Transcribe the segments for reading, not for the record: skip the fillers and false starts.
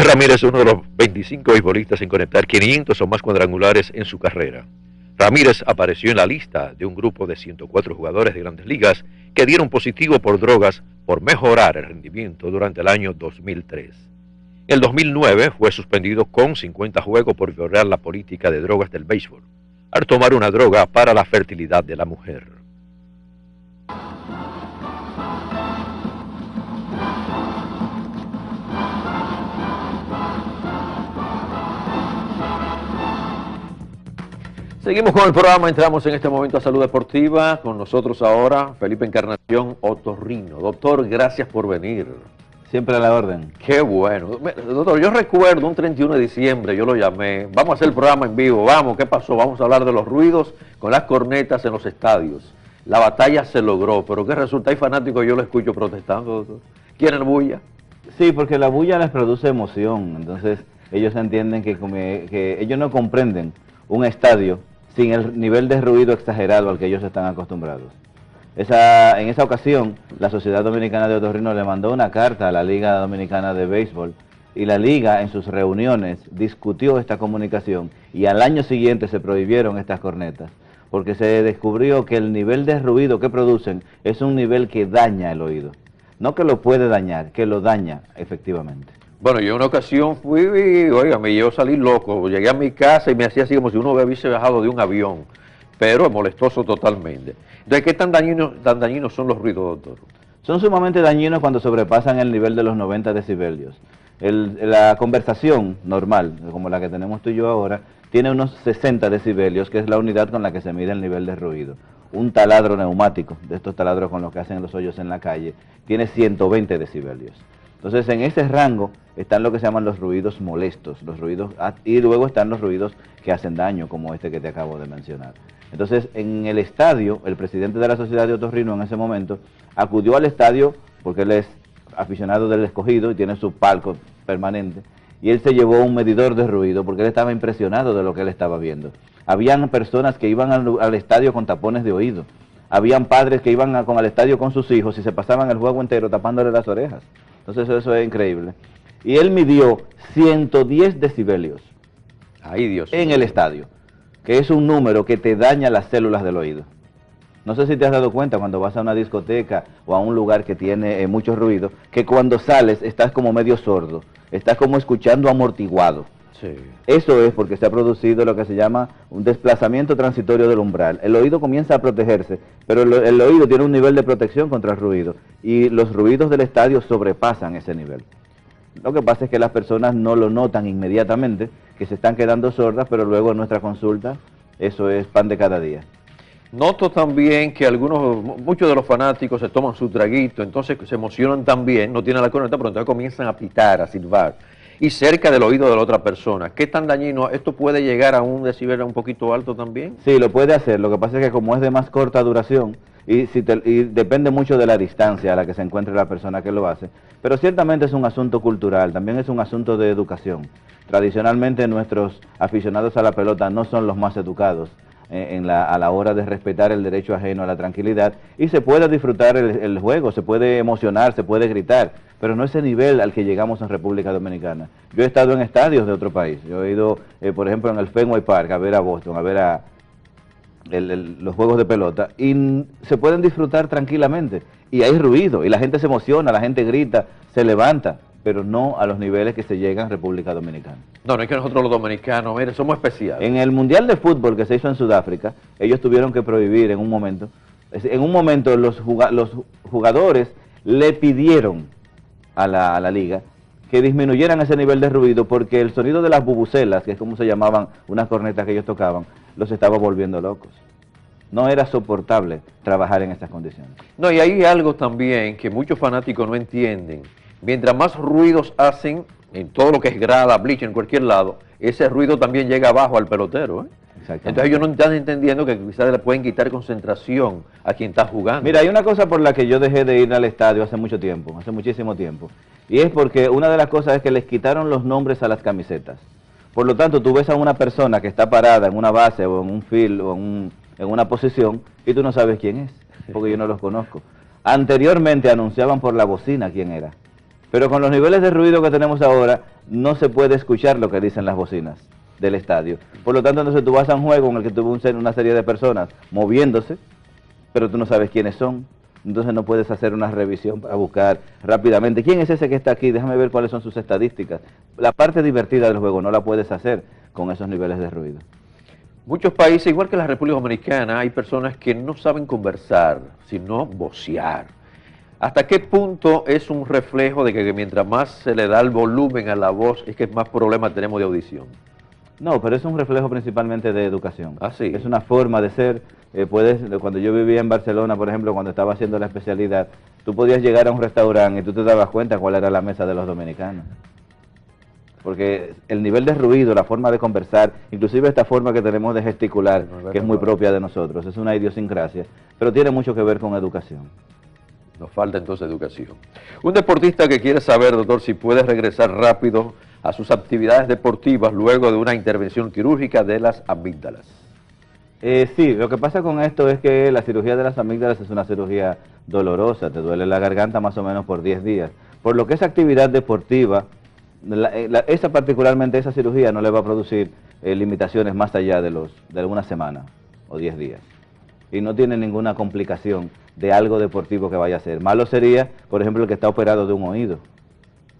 Ramírez es uno de los 25 beisbolistas en conectar 500 o más cuadrangulares en su carrera. Ramírez apareció en la lista de un grupo de 104 jugadores de Grandes Ligas que dieron positivo por drogas por mejorar el rendimiento durante el año 2003. En el 2009 fue suspendido con 50 juegos por violar la política de drogas del béisbol, al tomar una droga para la fertilidad de la mujer. Seguimos con el programa, entramos en este momento a Salud Deportiva. Con nosotros ahora Felipe Encarnación Otorrino. Doctor, gracias por venir. Siempre a la orden. Qué bueno. Doctor, yo recuerdo un 31 de diciembre, yo lo llamé, vamos a hacer el programa en vivo, vamos, ¿qué pasó? Vamos a hablar de los ruidos con las cornetas en los estadios. La batalla se logró, pero ¿qué resulta? Hay fanáticos, yo lo escucho protestando, doctor. ¿Quieren bulla? Sí, porque la bulla les produce emoción, entonces ellos entienden que ellos no comprenden un estadio sin el nivel de ruido exagerado al que ellos están acostumbrados. En esa ocasión, la Sociedad Dominicana de Otorrino le mandó una carta a la Liga Dominicana de Béisbol y la Liga en sus reuniones discutió esta comunicación y al año siguiente se prohibieron estas cornetas porque se descubrió que el nivel de ruido que producen es un nivel que daña el oído. No que lo puede dañar, que lo daña efectivamente. Bueno, yo en una ocasión fui y, oiga, me llevó a salir loco. Llegué a mi casa y me hacía así como si uno hubiese bajado de un avión, pero molestoso totalmente. Entonces, ¿qué tan dañinos son los ruidos, doctor? Son sumamente dañinos cuando sobrepasan el nivel de los 90 decibelios. La conversación normal, como la que tenemos tú y yo ahora, tiene unos 60 decibelios, que es la unidad con la que se mide el nivel de ruido. Un taladro neumático, de estos taladros con los que hacen los hoyos en la calle, tiene 120 decibelios. Entonces, en ese rango están lo que se llaman los ruidos molestos, y luego están los ruidos que hacen daño, como este que te acabo de mencionar. Entonces, en el estadio, el presidente de la Sociedad de Otorrino en ese momento acudió al estadio, porque él es aficionado del Escogido y tiene su palco permanente, y él se llevó un medidor de ruido porque él estaba impresionado de lo que él estaba viendo. Habían personas que iban al estadio con tapones de oído, habían padres que iban al estadio con sus hijos y se pasaban el juego entero tapándole las orejas. Entonces eso es increíble. Y él midió 110 decibelios. Ay, Dios. En el estadio, que es un número que te daña las células del oído. No sé si te has dado cuenta cuando vas a una discoteca o a un lugar que tiene mucho ruido, que cuando sales estás como medio sordo, estás como escuchando amortiguado. Sí. Eso es porque se ha producido lo que se llama un desplazamiento transitorio del umbral. El oído comienza a protegerse, pero el oído tiene un nivel de protección contra el ruido y los ruidos del estadio sobrepasan ese nivel. Lo que pasa es que las personas no lo notan inmediatamente, que se están quedando sordas, pero luego en nuestra consulta eso es pan de cada día. Noto también que muchos de los fanáticos se toman su traguito, entonces se emocionan también, no tienen la corneta, pero entonces comienzan a pitar, a silbar. Y cerca del oído de la otra persona. ¿Qué tan dañino? ¿Esto puede llegar a un decibel un poquito alto también? Sí, lo puede hacer. Lo que pasa es que como es de más corta duración y depende mucho de la distancia a la que se encuentre la persona que lo hace, pero ciertamente es un asunto cultural, también es un asunto de educación. Tradicionalmente nuestros aficionados a la pelota no son los más educados a la hora de respetar el derecho ajeno a la tranquilidad y se puede disfrutar el juego, se puede emocionar, se puede gritar, pero no ese nivel al que llegamos en República Dominicana. Yo he estado en estadios de otro país, yo he ido, por ejemplo, en el Fenway Park a ver a Boston, a ver los juegos de pelota y se pueden disfrutar tranquilamente y hay ruido y la gente se emociona, la gente grita, se levanta, pero no a los niveles que se llegan en República Dominicana. No, es que nosotros los dominicanos, mire, somos especiales. En el Mundial de Fútbol que se hizo en Sudáfrica, ellos tuvieron que prohibir en un momento los jugadores le pidieron a la liga que disminuyeran ese nivel de ruido porque el sonido de las bubucelas, que es como se llamaban unas cornetas que ellos tocaban, los estaba volviendo locos. No era soportable trabajar en estas condiciones. No, y hay algo también que muchos fanáticos no entienden. Mientras más ruidos hacen en todo lo que es grada, bleach, en cualquier lado, ese ruido también llega abajo al pelotero, ¿eh? Entonces ellos no están entendiendo que quizás le pueden quitar concentración a quien está jugando. Mira, hay una cosa por la que yo dejé de ir al estadio hace muchísimo tiempo, y es porque una de las cosas es que les quitaron los nombres a las camisetas. Por lo tanto, tú ves a una persona que está parada en una base o en un field o en una posición y tú no sabes quién es, porque yo no los conozco. Anteriormente anunciaban por la bocina quién era. Pero con los niveles de ruido que tenemos ahora, no se puede escuchar lo que dicen las bocinas del estadio. Por lo tanto, entonces tú vas a un juego en el que tuvo una serie de personas moviéndose, pero tú no sabes quiénes son. Entonces no puedes hacer una revisión para buscar rápidamente quién es ese que está aquí, déjame ver cuáles son sus estadísticas. La parte divertida del juego no la puedes hacer con esos niveles de ruido. Muchos países, igual que la República Dominicana, hay personas que no saben conversar, sino vocear. ¿Hasta qué punto es un reflejo de que mientras más se le da el volumen a la voz, es que más problemas tenemos de audición? No, pero es un reflejo principalmente de educación. Ah, sí. Es una forma de ser. Cuando yo vivía en Barcelona, por ejemplo, cuando estaba haciendo la especialidad, tú podías llegar a un restaurante y tú te dabas cuenta cuál era la mesa de los dominicanos. Porque el nivel de ruido, la forma de conversar, inclusive esta forma que tenemos de gesticular, que es muy propia de nosotros, es una idiosincrasia, pero tiene mucho que ver con educación. Nos falta entonces educación. Un deportista que quiere saber, doctor, si puede regresar rápido a sus actividades deportivas luego de una intervención quirúrgica de las amígdalas. Sí, lo que pasa con esto es que la cirugía de las amígdalas es una cirugía dolorosa, te duele la garganta más o menos por 10 días. Por lo que esa actividad deportiva, particularmente esa cirugía no le va a producir limitaciones más allá de una semana o 10 días. Y no tiene ninguna complicación de algo deportivo que vaya a hacer. Malo sería, por ejemplo, el que está operado de un oído.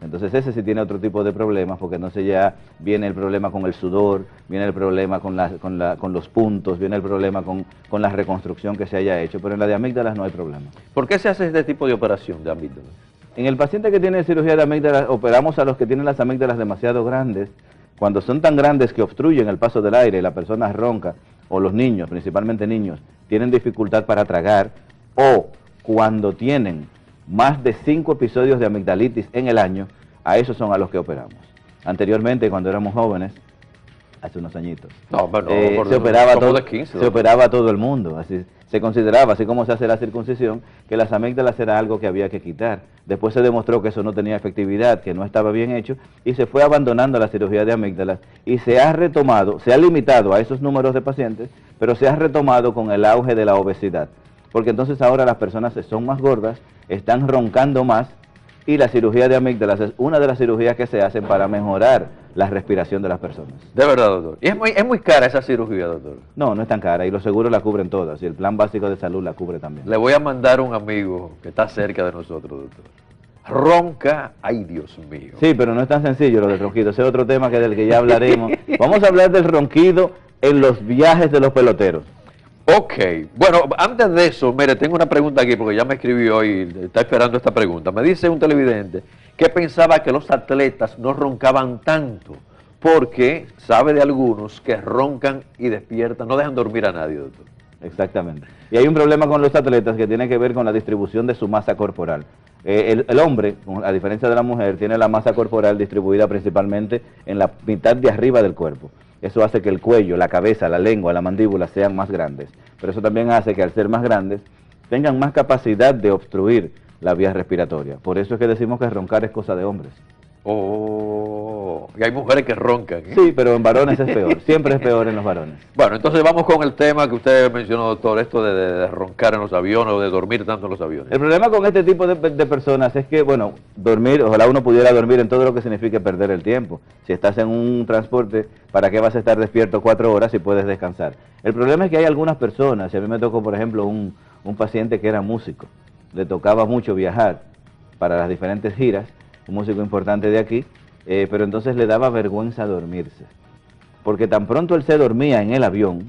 Entonces ese sí tiene otro tipo de problemas, porque entonces ya viene el problema con el sudor, viene el problema con los puntos, viene el problema con la reconstrucción que se haya hecho, pero en la de amígdalas no hay problema. ¿Por qué se hace este tipo de operación de amígdalas? En el paciente que tiene cirugía de amígdalas, operamos a los que tienen las amígdalas demasiado grandes. Cuando son tan grandes que obstruyen el paso del aire y la persona ronca, o los niños, principalmente niños, tienen dificultad para tragar, o cuando tienen más de 5 episodios de amigdalitis en el año, a esos son a los que operamos. Anteriormente, cuando éramos jóvenes, hace unos añitos, se operaba a todo el mundo. Así se consideraba, así como se hace la circuncisión, que las amígdalas era algo que había que quitar. Después se demostró que eso no tenía efectividad, que no estaba bien hecho, y se fue abandonando la cirugía de amígdalas, y se ha retomado, se ha limitado a esos números de pacientes, pero se ha retomado con el auge de la obesidad. Porque entonces ahora las personas son más gordas, están roncando más, y la cirugía de amígdalas es una de las cirugías que se hacen para mejorar la respiración de las personas. De verdad, doctor. ¿Y es muy cara esa cirugía, doctor? No, no es tan cara, y los seguros la cubren todas, y el plan básico de salud la cubre también. Le voy a mandar un amigo que está cerca de nosotros, doctor. Ronca, ay Dios mío. Sí, pero no es tan sencillo lo del ronquido, ese es otro tema del que ya hablaremos. Vamos a hablar del ronquido en los viajes de los peloteros. Ok, bueno, antes de eso, mire, tengo una pregunta aquí porque ya me escribió y está esperando esta pregunta. Me dice un televidente que pensaba que los atletas no roncaban tanto porque sabe de algunos que roncan y despiertan, no dejan dormir a nadie, doctor. Exactamente. Y hay un problema con los atletas que tiene que ver con la distribución de su masa corporal. El hombre, a diferencia de la mujer, tiene la masa corporal distribuida principalmente en la mitad de arriba del cuerpo. Eso hace que el cuello, la cabeza, la lengua, la mandíbula sean más grandes. Pero eso también hace que al ser más grandes tengan más capacidad de obstruir la vía respiratoria. Por eso es que decimos que roncar es cosa de hombres. Oh, y hay mujeres que roncan, ¿eh? Sí, pero en varones es peor. Siempre es peor en los varones. Bueno, entonces vamos con el tema que usted mencionó, doctor, esto de roncar en los aviones o de dormir tanto en los aviones. El problema con este tipo de personas es que, bueno, dormir, ojalá uno pudiera dormir en todo lo que signifique perder el tiempo. Si estás en un transporte, ¿para qué vas a estar despierto 4 horas si puedes descansar? El problema es que hay algunas personas, y a mí me tocó, por ejemplo, un paciente que era músico, le tocaba mucho viajar para las diferentes giras, un músico importante de aquí, pero entonces le daba vergüenza dormirse, porque tan pronto él se dormía en el avión,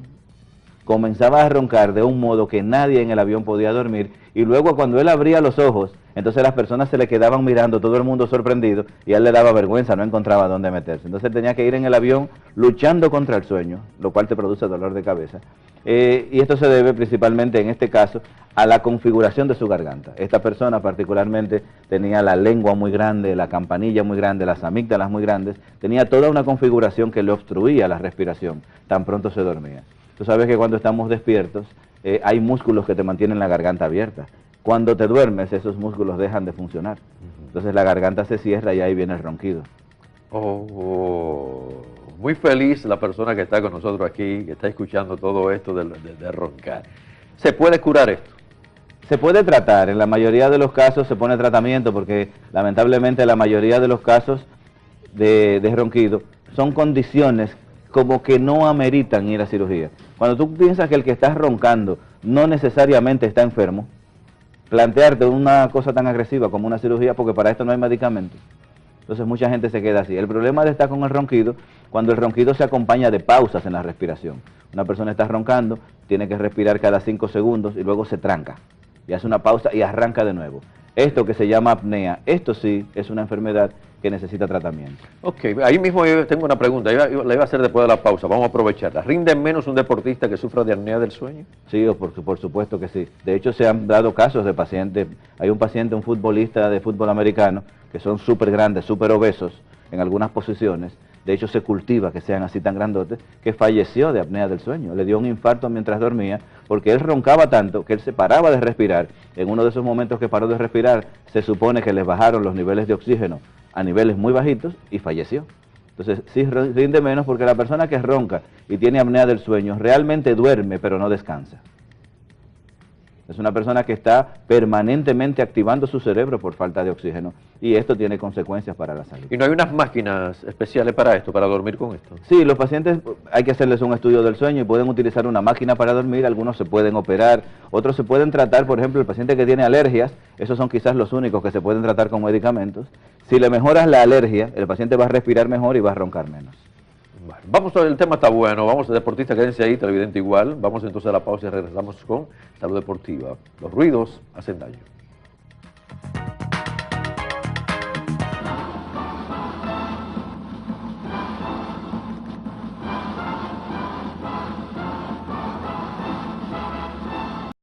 comenzaba a roncar de un modo que nadie en el avión podía dormir, y luego cuando él abría los ojos, entonces las personas se le quedaban mirando, todo el mundo sorprendido, y a él le daba vergüenza, no encontraba dónde meterse. Entonces él tenía que ir en el avión luchando contra el sueño, lo cual te produce dolor de cabeza. Y esto se debe principalmente, en este caso, a la configuración de su garganta. Esta persona particularmente tenía la lengua muy grande, la campanilla muy grande, las amígdalas muy grandes, tenía toda una configuración que le obstruía la respiración, tan pronto se dormía. Tú sabes que cuando estamos despiertos, hay músculos que te mantienen la garganta abierta. Cuando te duermes, esos músculos dejan de funcionar. Entonces la garganta se cierra y ahí viene el ronquido. Oh, muy feliz la persona que está con nosotros aquí, que está escuchando todo esto de roncar. ¿Se puede curar esto? Se puede tratar, en la mayoría de los casos se pone tratamiento porque lamentablemente la mayoría de los casos de ronquido son condiciones como que no ameritan ir a cirugía. Cuando tú piensas que el que está roncando no necesariamente está enfermo, plantearte una cosa tan agresiva como una cirugía, porque para esto no hay medicamentos. Entonces mucha gente se queda así. El problema de estar con el ronquido, cuando el ronquido se acompaña de pausas en la respiración. Una persona está roncando, tiene que respirar cada 5 segundos y luego se tranca. Y hace una pausa y arranca de nuevo. Esto que se llama apnea, esto sí es una enfermedad que necesita tratamiento. Ok, ahí mismo yo tengo una pregunta, la iba a hacer después de la pausa, vamos a aprovecharla. ¿Rinde menos un deportista que sufra de apnea del sueño? Sí, por supuesto que sí. De hecho, se han dado casos de pacientes. Hay un paciente, un futbolista de fútbol americano, que son súper grandes, súper obesos en algunas posiciones. De hecho, se cultiva que sean así tan grandotes, que falleció de apnea del sueño. Le dio un infarto mientras dormía, porque él roncaba tanto que él se paraba de respirar. En uno de esos momentos que paró de respirar, se supone que les bajaron los niveles de oxígeno a niveles muy bajitos y falleció. Entonces, sí rinde menos porque la persona que ronca y tiene apnea del sueño realmente duerme, pero no descansa. Es una persona que está permanentemente activando su cerebro por falta de oxígeno y esto tiene consecuencias para la salud. ¿Y no hay unas máquinas especiales para esto, para dormir con esto? Sí, los pacientes hay que hacerles un estudio del sueño y pueden utilizar una máquina para dormir, algunos se pueden operar, otros se pueden tratar, por ejemplo, el paciente que tiene alergias, esos son quizás los únicos que se pueden tratar con medicamentos. Si le mejoras la alergia, el paciente va a respirar mejor y va a roncar menos. Bueno, vamos, el tema está bueno, vamos a deportistas, quédense ahí, televidente igual, vamos entonces a la pausa y regresamos con Salud Deportiva. Los ruidos hacen daño.